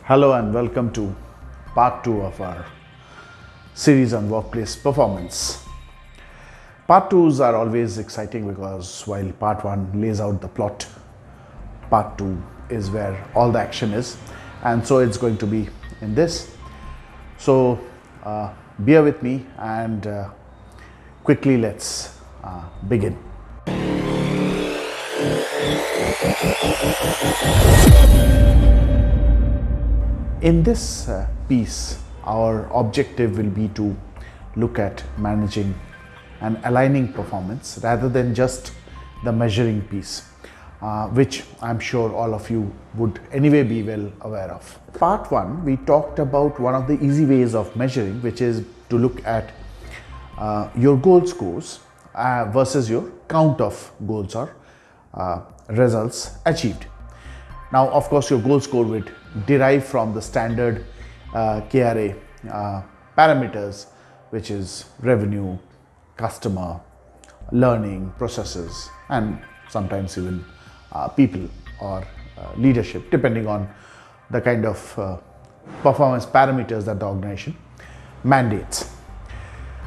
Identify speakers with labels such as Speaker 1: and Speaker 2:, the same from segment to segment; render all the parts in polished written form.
Speaker 1: Hello and welcome to part 2 of our series on workplace performance. Part 2s are always exciting because while part 1 lays out the plot, part 2 is where all the action is, and so it's going to be in this. So bear with me and quickly let's begin. In this piece, our objective will be to look at managing and aligning performance rather than just the measuring piece, which I'm sure all of you would anyway be well aware of. Part 1, we talked about one of the easy ways of measuring, which is to look at your goal scores versus your count of goals or results achieved. Now, of course, your goal score would derive from the standard KRA parameters, which is revenue, customer, learning, processes, and sometimes even people or leadership, depending on the kind of performance parameters that the organization mandates.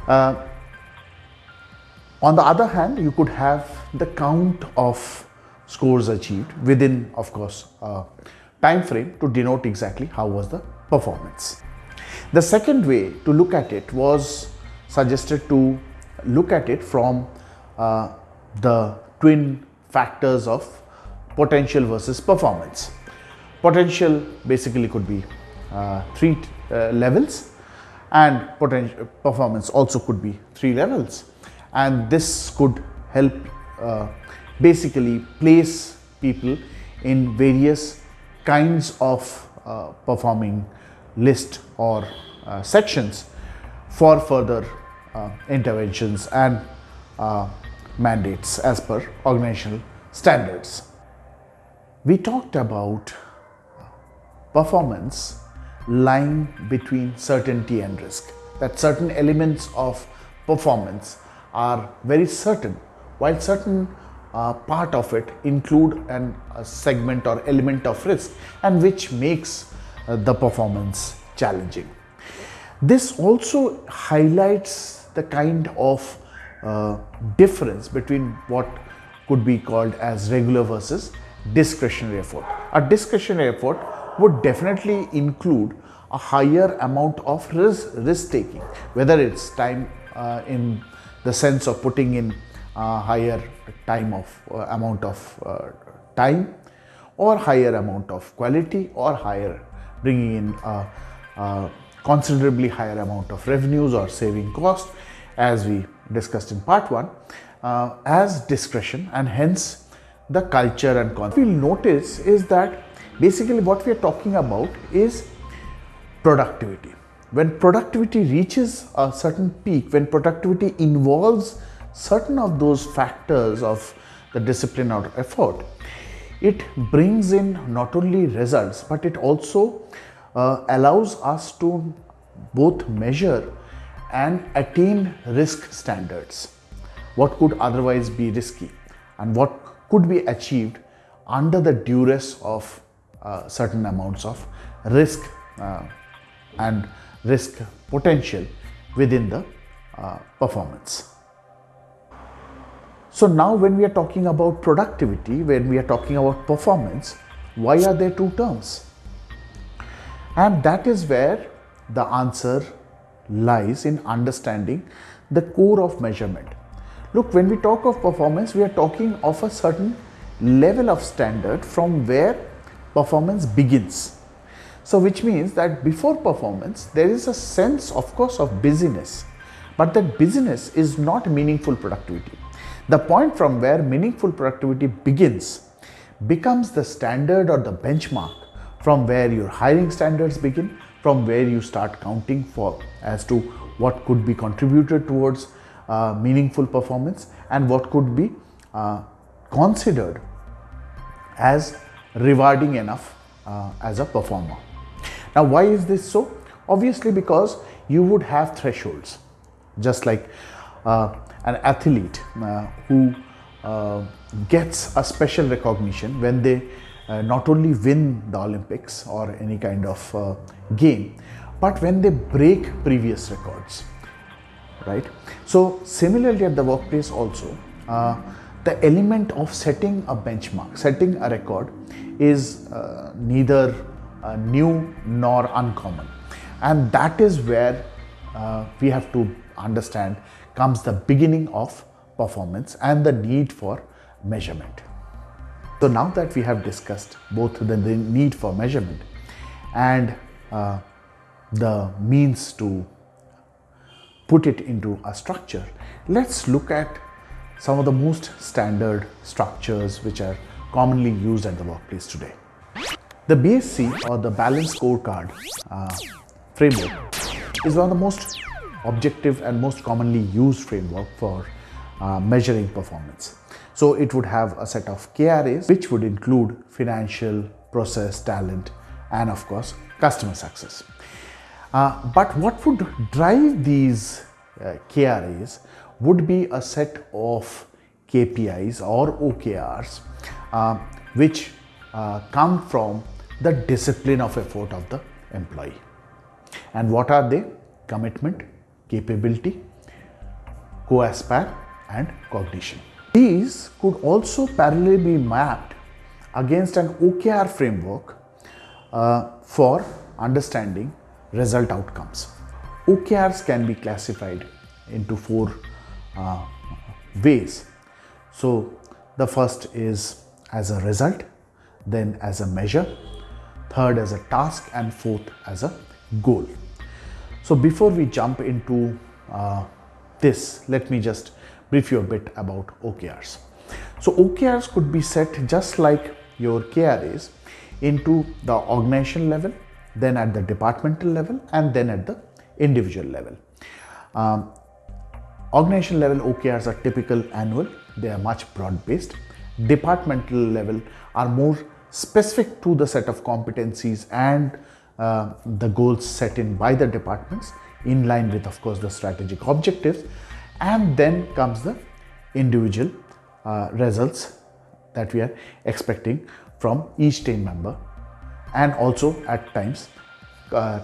Speaker 1: On the other hand, you could have the count of scores achieved within, of course, time frame to denote exactly how was the performance. The second way to look at it was suggested to look at it from the twin factors of potential versus performance. Potential basically could be three levels, and potential performance also could be 3 levels, and this could help basically place people in various kinds of performing list or sections for further interventions and mandates as per organizational standards. We talked about performance lying between certainty and risk, that certain elements of performance are very certain, while certain part of it include a segment or element of risk, and which makes the performance challenging. This also highlights the kind of difference between what could be called as regular versus discretionary effort. A discretionary effort would definitely include a higher amount of risk taking, whether it's time in the sense of putting in higher amount of time, or higher amount of quality, or bringing in a considerably higher amount of revenues or saving cost, as we discussed in part 1, as discretion, and hence the culture and concept. What we'll notice is that basically what we are talking about is productivity. When productivity reaches a certain peak, when productivity involves certain of those factors of the discipline or effort, it brings in not only results, but it also allows us to both measure and attain risk standards. What could otherwise be risky and what could be achieved under the duress of certain amounts of risk and risk potential within the performance. So now when we are talking about productivity, when we are talking about performance, why are there two terms? And that is where the answer lies in understanding the core of measurement. Look, when we talk of performance, we are talking of a certain level of standard from where performance begins. So which means that before performance, there is a sense, of course, of busyness, but that busyness is not meaningful productivity. The point from where meaningful productivity begins becomes the standard or the benchmark from where your hiring standards begin, from where you start counting for as to what could be contributed towards meaningful performance and what could be considered as rewarding enough as a performer. Now, why is this so? Obviously, because you would have thresholds, just like an athlete who gets a special recognition when they not only win the Olympics or any kind of game, but when they break previous records, right? So similarly at the workplace also, the element of setting a benchmark, setting a record is neither new nor uncommon. And that is where we have to understand comes the beginning of performance and the need for measurement. So now that we have discussed both the need for measurement and the means to put it into a structure, let's look at some of the most standard structures which are commonly used at the workplace today. The BSC, or the Balanced Scorecard framework, is one of the most objective and most commonly used framework for measuring performance. So it would have a set of KRAs which would include financial, process, talent, and of course customer success. But what would drive these KRAs would be a set of KPIs or OKRs which come from the discipline of effort of the employee. And what are they? Commitment, capability, co-aspire, and cognition. These could also parallelly be mapped against an OKR framework for understanding result outcomes. OKRs can be classified into four ways. So the first is as a result, then as a measure, third as a task, and fourth as a goal. So before we jump into this, let me just brief you a bit about OKRs. So OKRs could be set just like your KRAs into the organization level, then at the departmental level, and then at the individual level. Organization level OKRs are typical annual. They are much broad-based. Departmental level are more specific to the set of competencies and the goals set in by the departments, in line with, of course, the strategic objectives. And then comes the individual results that we are expecting from each team member, and also at times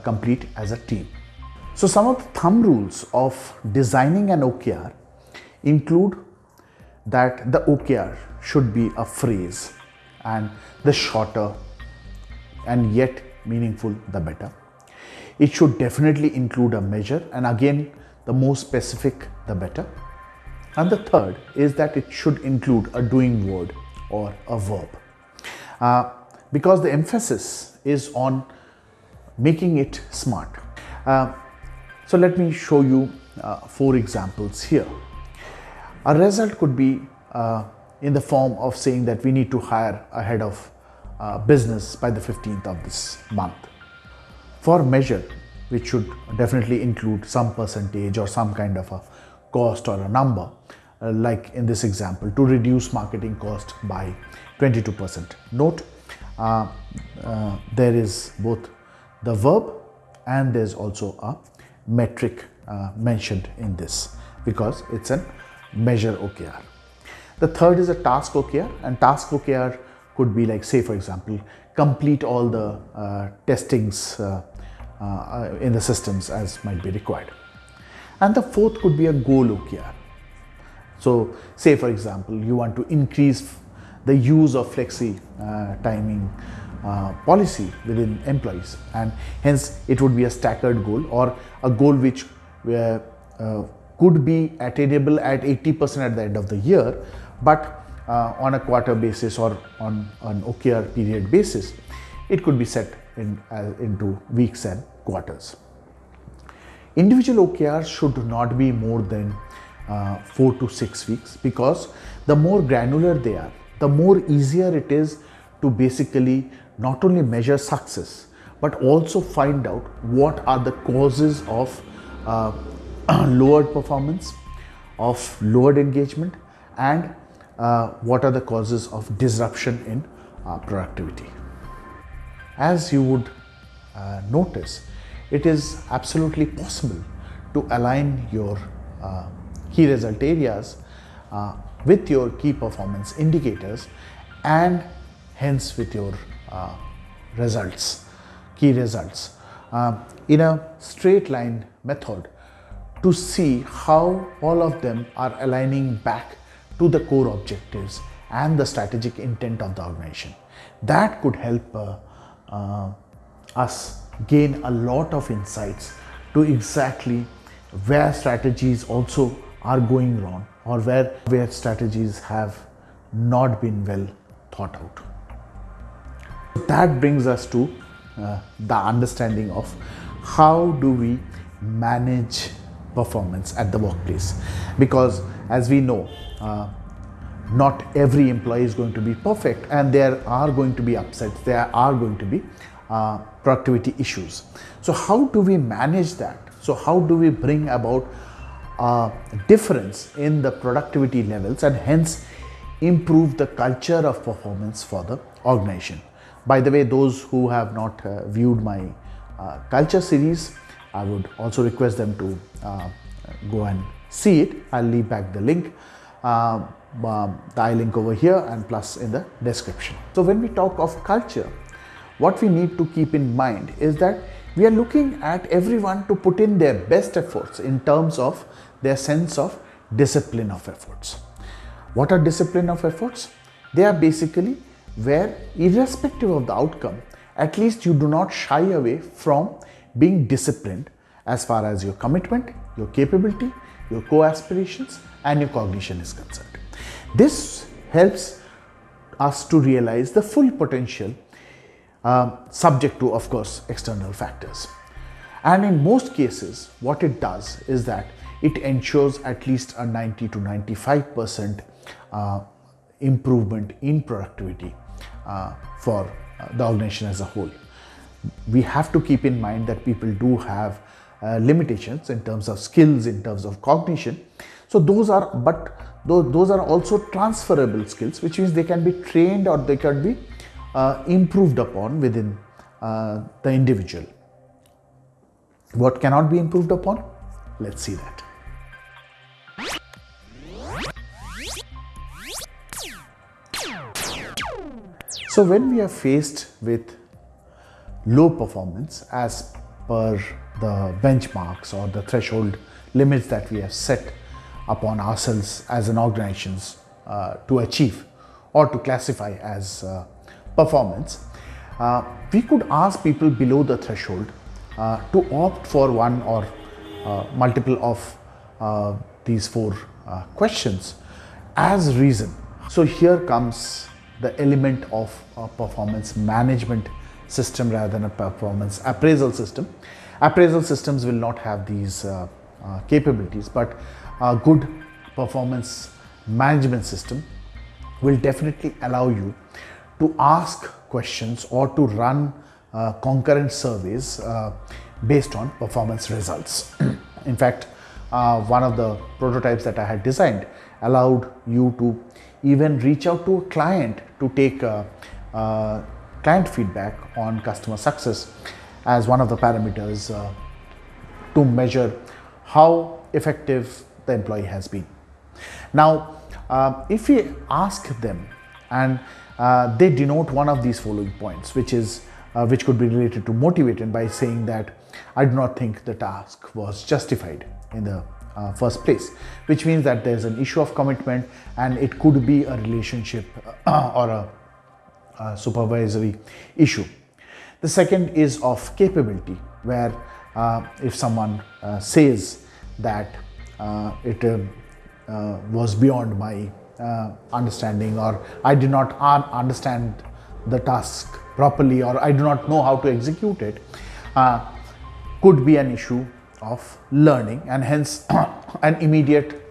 Speaker 1: complete as a team. So some of the thumb rules of designing an OKR include that the OKR should be a phrase, and the shorter and yet meaningful, the better. It should definitely include a measure, and again, the more specific, the better. And the third is that it should include a doing word or a verb, because the emphasis is on making it smart. So let me show you 4 examples here. A result could be in the form of saying that we need to hire a head of business by the 15th of this month. For measure, which should definitely include some percentage or some kind of a cost or a number, like in this example, to reduce marketing cost by 22%. Note, there is both the verb and there's also a metric mentioned in this, because it's a measure OKR. The third is a task OKR, and task OKR could be like, say for example, complete all the testings in the systems as might be required. And the fourth could be a goal OKR. So say for example, you want to increase the use of flexi timing policy within employees, and hence it would be a staggered goal, or a goal which could be attainable at 80% at the end of the year, but on a quarter basis or on an OKR period basis, it could be set into weeks and quarters. Individual OKRs should not be more than 4 to 6 weeks, because the more granular they are, the more easier it is to basically not only measure success, but also find out what are the causes of lowered performance, of lowered engagement, and what are the causes of disruption in productivity. As you would notice, it is absolutely possible to align your key result areas with your key performance indicators and hence with your results, key results, in a straight line method to see how all of them are aligning back to the core objectives and the strategic intent of the organization. That could help us gain a lot of insights to exactly where strategies also are going wrong, or where strategies have not been well thought out. That brings us to the understanding of how do we manage performance at the workplace, because as we know, not every employee is going to be perfect, and there are going to be upsets, there are going to be productivity issues. So how do we manage that? So how do we bring about a difference in the productivity levels and hence improve the culture of performance for the organization? By the way, those who have not viewed my culture series, I would also request them to go and see it. I'll leave back the link, the I link over here and plus in the description. So when we talk of culture, what we need to keep in mind is that we are looking at everyone to put in their best efforts in terms of their sense of discipline of efforts. What are discipline of efforts? They are basically where, irrespective of the outcome, at least you do not shy away from being disciplined as far as your commitment, your capability, your co-aspirations and your cognition is concerned. This helps us to realize the full potential, subject to, of course, external factors. And in most cases, what it does is that it ensures at least a 90 to 95% improvement in productivity for the organization as a whole. We have to keep in mind that people do have limitations in terms of skills, in terms of cognition. So those are also transferable skills, which means they can be trained or they can be improved upon within the individual. What cannot be improved upon? Let's see that. So when we are faced with low performance as per the benchmarks or the threshold limits that we have set upon ourselves as an organization to achieve or to classify as performance, we could ask people below the threshold to opt for one or multiple of these four questions as reason. So here comes the element of a performance management system rather than a performance appraisal system. Appraisal systems will not have these capabilities, but a good performance management system will definitely allow you to ask questions or to run concurrent surveys based on performance results. In fact, one of the prototypes that I had designed allowed you to even reach out to a client to take client feedback on customer success as one of the parameters to measure how effective the employee has been. Now, if we ask them and they denote one of these following points, which could be related to motivated by saying that I do not think the task was justified in the first place, which means that there's an issue of commitment and it could be a relationship or a supervisory issue. The second is of capability, where if someone says that it was beyond my understanding, or I did not understand the task properly, or I do not know how to execute it, could be an issue of learning, and hence an immediate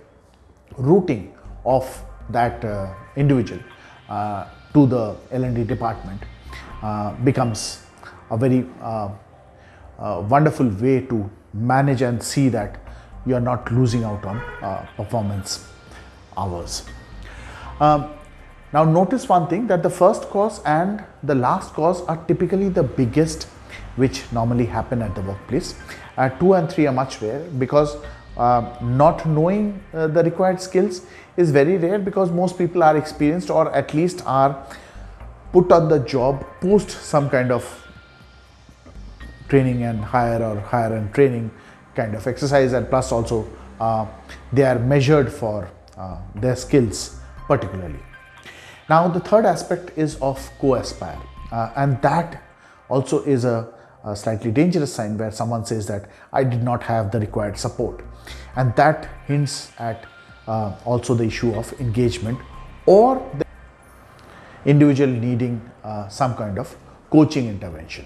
Speaker 1: routing of that individual to the L&D department becomes a very wonderful way to manage and see that you are not losing out on performance hours. Now notice one thing, that the first cause and the last cause are typically the biggest which normally happen at the workplace. 2 and 3 are much rare, because not knowing the required skills is very rare, because most people are experienced or at least are put on the job post some kind of training and higher or higher and training kind of exercise, and plus also they are measured for their skills particularly. Now the third aspect is of co-aspire, and that also is a slightly dangerous sign where someone says that I did not have the required support, and that hints at also the issue of engagement or the individual needing some kind of coaching intervention.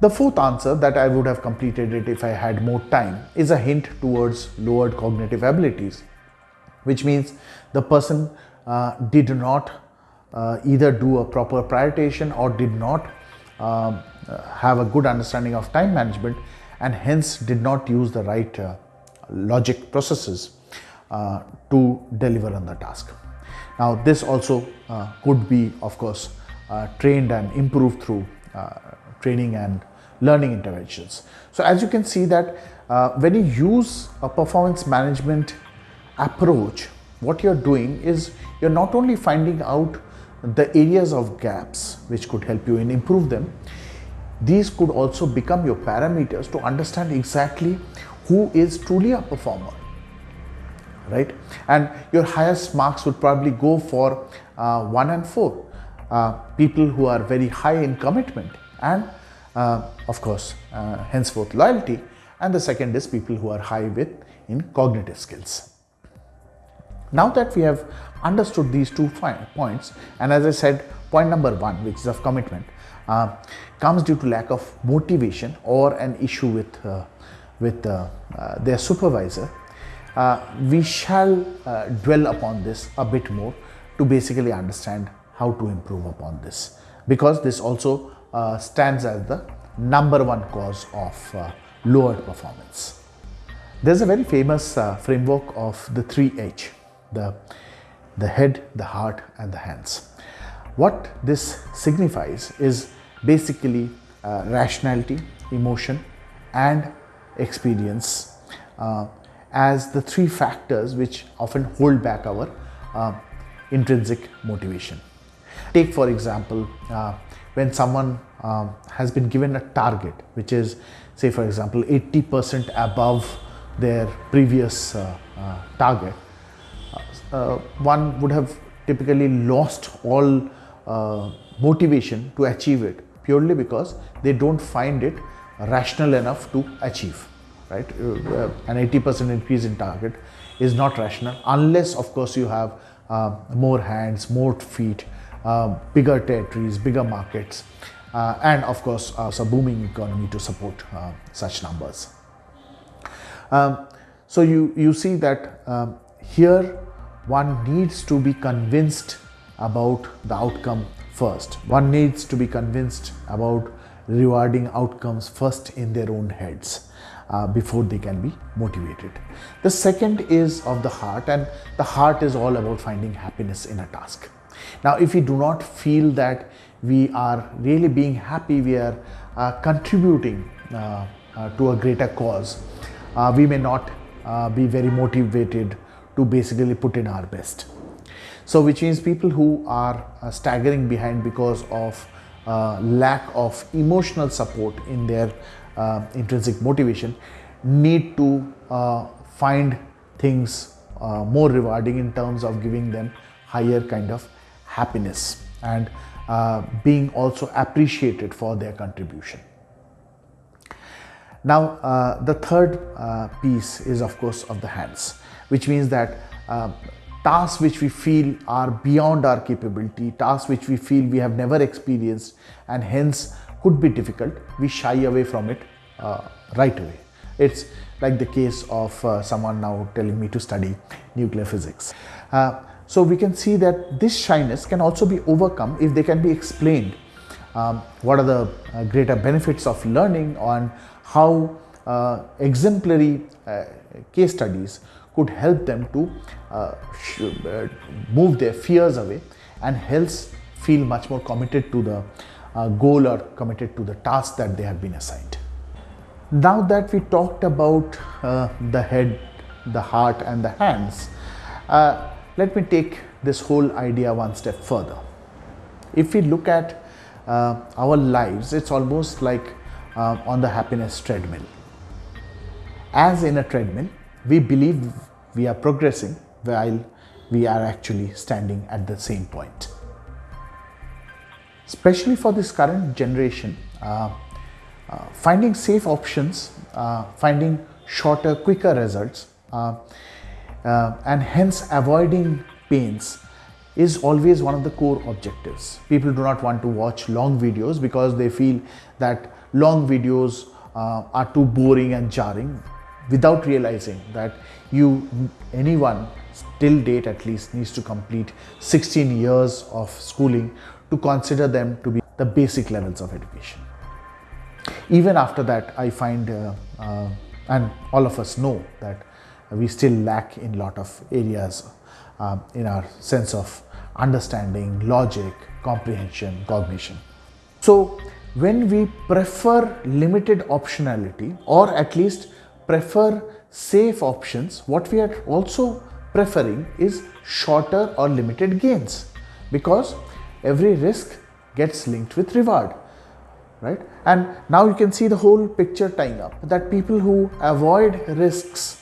Speaker 1: The fourth answer that I would have completed it if I had more time is a hint towards lowered cognitive abilities, which means the person did not either do a proper prioritization or did not have a good understanding of time management, and hence did not use the right logic processes to deliver on the task. Now this also could be of course trained and improved through training and learning interventions. So as you can see that when you use a performance management approach, what you're doing is you're not only finding out the areas of gaps which could help you in improve them, these could also become your parameters to understand exactly who is truly a performer, right? And your highest marks would probably go for 1 and 4, people who are very high in commitment and of course henceforth loyalty, and the second is people who are high in cognitive skills. Now that we have understood these 2 points, and as I said, point number 1, which is of commitment, comes due to lack of motivation or an issue with their supervisor, we shall dwell upon this a bit more to basically understand how to improve upon this, because this also stands as the number 1 cause of lowered performance. There's a very famous framework of the 3H, the head, the heart and the hands. What this signifies is basically rationality, emotion and experience as the 3 factors which often hold back our intrinsic motivation. Take for example, when someone has been given a target which is, say for example, 80% above their previous target, one would have typically lost all motivation to achieve it purely because they don't find it rational enough to achieve, right? An 80% increase in target is not rational unless of course you have more hands, more feet, bigger territories, bigger markets, and of course a booming economy to support such numbers. So you see that here one needs to be convinced about the outcome first. One needs to be convinced about rewarding outcomes first in their own heads before they can be motivated. The second is of the heart, and the heart is all about finding happiness in a task. Now, if we do not feel that we are really being happy, we are contributing to a greater cause, we may not be very motivated to basically put in our best. So which means people who are staggering behind because of lack of emotional support in their intrinsic motivation need to find things more rewarding in terms of giving them higher kind of happiness and being also appreciated for their contribution. Now the third piece is of course of the hands, which means that tasks which we feel are beyond our capability, tasks which we feel we have never experienced and hence could be difficult, we shy away from it right away. It's like the case of someone now telling me to study nuclear physics. So we can see that this shyness can also be overcome if they can be explained what are the greater benefits of learning and how exemplary case studies could help them to move their fears away and hence feel much more committed to the goal or committed to the task that they have been assigned. Now that we talked about the head, the heart and the hands, let me take this whole idea one step further. If we look at our lives, it's almost like on the happiness treadmill. As in a treadmill, we believe we are progressing while we are actually standing at the same point. Especially for this current generation, finding safe options, finding shorter, quicker results, and hence avoiding pains is always one of the core objectives. People do not want to watch long videos because they feel that long videos are too boring and jarring, without realizing that anyone till date at least needs to complete 16 years of schooling to consider them to be the basic levels of education. Even after that, I find, and all of us know, that we still lack in a lot of areas in our sense of understanding, logic, comprehension, cognition. So when we prefer limited optionality, or at least prefer safe options, what we are also preferring is shorter or limited gains, because every risk gets linked with reward, right? And now you can see the whole picture tying up, that people who avoid risks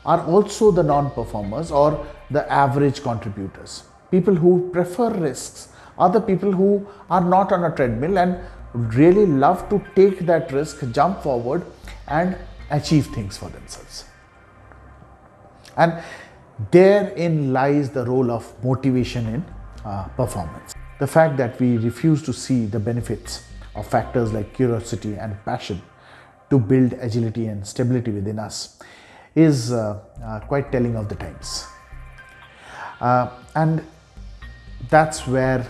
Speaker 1: are also the non-performers or the average contributors. People who prefer risks are the people who are not on a treadmill and really love to take that risk, jump forward and achieve things for themselves. And therein lies the role of motivation in performance. The fact that we refuse to see the benefits of factors like curiosity and passion to build agility and stability within us is quite telling of the times. And that's where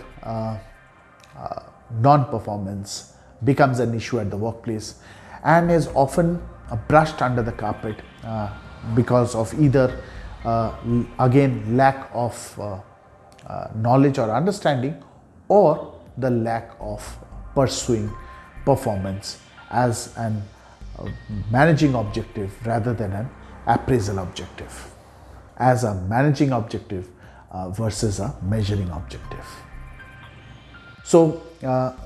Speaker 1: non-performance becomes an issue at the workplace and is often brushed under the carpet because of either again lack of knowledge or understanding, or the lack of pursuing performance as an managing objective rather than an appraisal objective, as a managing objective versus a measuring objective. So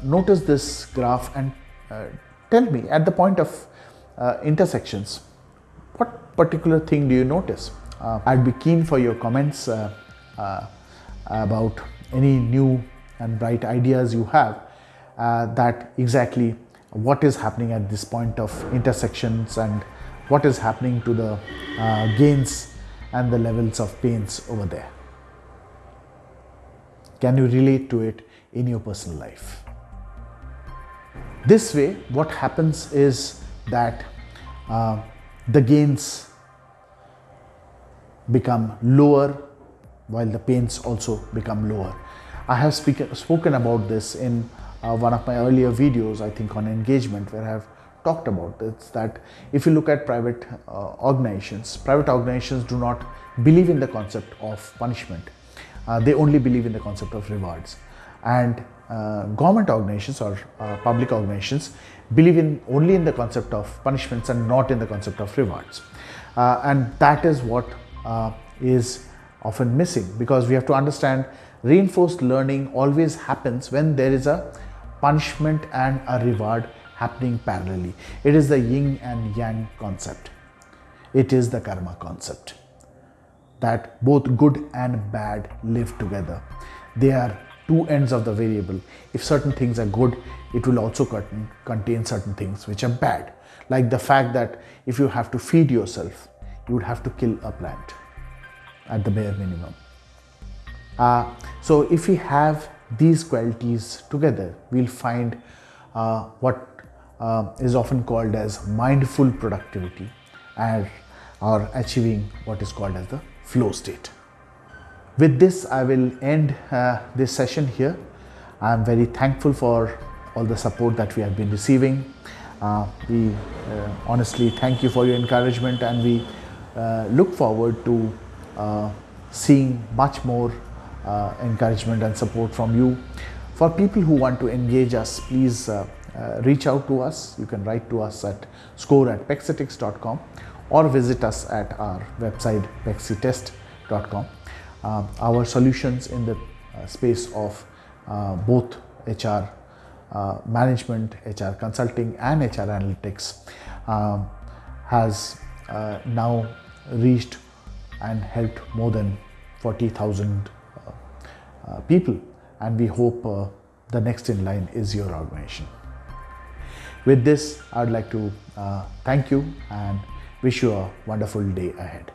Speaker 1: notice this graph and tell me, at the point of intersections, what particular thing do you notice? I'd be keen for your comments about any new and bright ideas you have, that exactly what is happening at this point of intersections and what is happening to the gains and the levels of pains over there. Can you relate to it in your personal life? This way, what happens is that the gains become lower while the pains also become lower. I have spoken about this in one of my earlier videos, I think on engagement, where I have talked about this, that if you look at private organizations do not believe in the concept of punishment. They only believe in the concept of rewards. And government organizations or public organizations believe only in the concept of punishments and not in the concept of rewards. And that is what is often missing, because we have to understand reinforced learning always happens when there is a punishment and a reward happening parallelly. It is the yin and yang concept. It is the karma concept, that both good and bad live together. They are two ends of the variable. If certain things are good, it will also contain certain things which are bad. Like the fact that if you have to feed yourself, you would have to kill a plant at the bare minimum. So if we have these qualities together, we'll find what is often called as mindful productivity, or achieving what is called as the flow state. With this, I will end this session here. I am very thankful for all the support that we have been receiving. We honestly thank you for your encouragement, and we look forward to seeing much more encouragement and support from you. For people who want to engage us, please reach out to us. You can write to us at score@pexitics.com or visit us at our website pexitest.com. Our solutions in the space of both HR management, HR consulting, and HR analytics has now reached and helped more than 40,000 people, and we hope the next in line is your organization. With this, I would like to thank you and wish you a wonderful day ahead.